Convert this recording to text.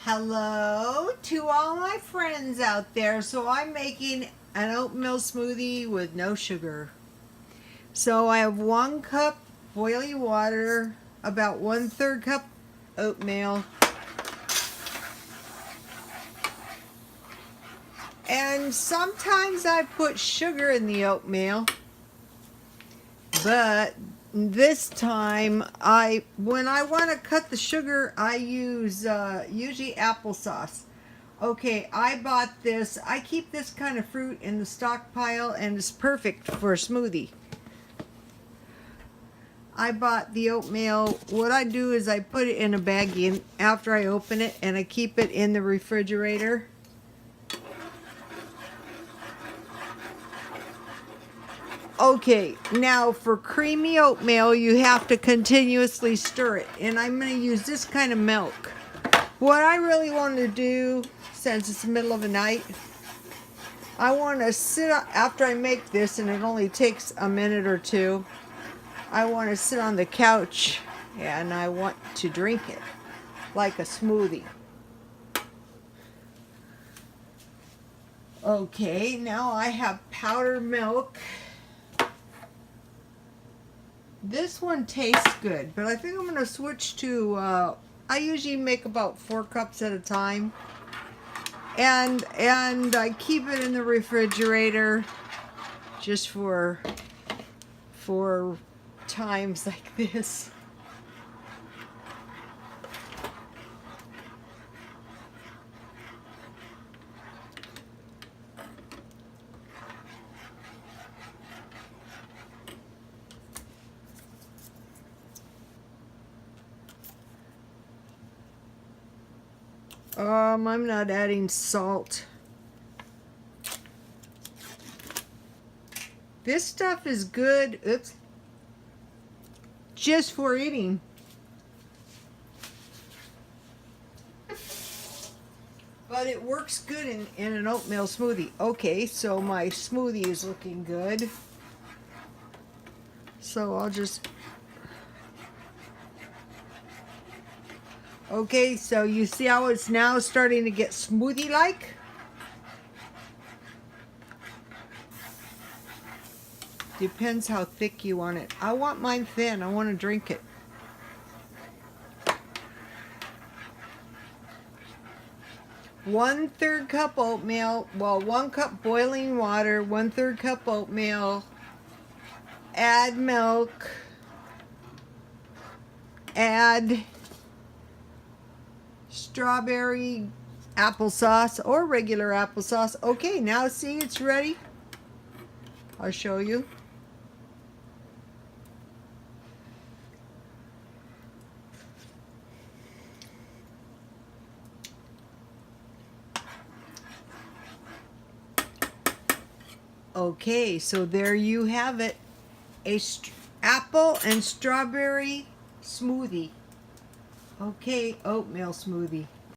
Hello to all my friends out there. So I'm making an oatmeal smoothie with no sugar. So I have 1 cup boiling water, about 1/3 cup oatmeal, and sometimes I put sugar in the oatmeal, but this time when I want to cut the sugar, I use usually applesauce. Okay, I bought this. I keep this kind of fruit in the stockpile, and it's perfect for a smoothie. I bought the oatmeal. What I do is I put it in a baggie after I open it, and I keep it in the refrigerator. Okay, now for creamy oatmeal, you have to continuously stir it, and I'm going to use this kind of milk. What I really want to do, since it's the middle of the night, I want to sit after I make this, and it only takes a minute or two. I want to sit on the couch, and I want to drink it like a smoothie. Okay, now I have powdered milk. This one tastes good, but I think I'm going to switch to, I usually make about 4 cups at a time. And I keep it in the refrigerator just for times like this. I'm not adding salt. This stuff is good. It's just for eating. But it works good in an oatmeal smoothie. Okay, so my smoothie is looking good. So I'll just... Okay, so you see how it's now starting to get smoothie-like? Depends how thick you want it. I want mine thin. I want to drink it. One-third cup oatmeal. Well, 1 cup boiling water, 1/3 cup oatmeal. Add milk. Add strawberry applesauce or regular applesauce. Okay, now see, it's ready. I'll show you. Okay, so there you have it. A apple and strawberry smoothie. Okay, oatmeal smoothie.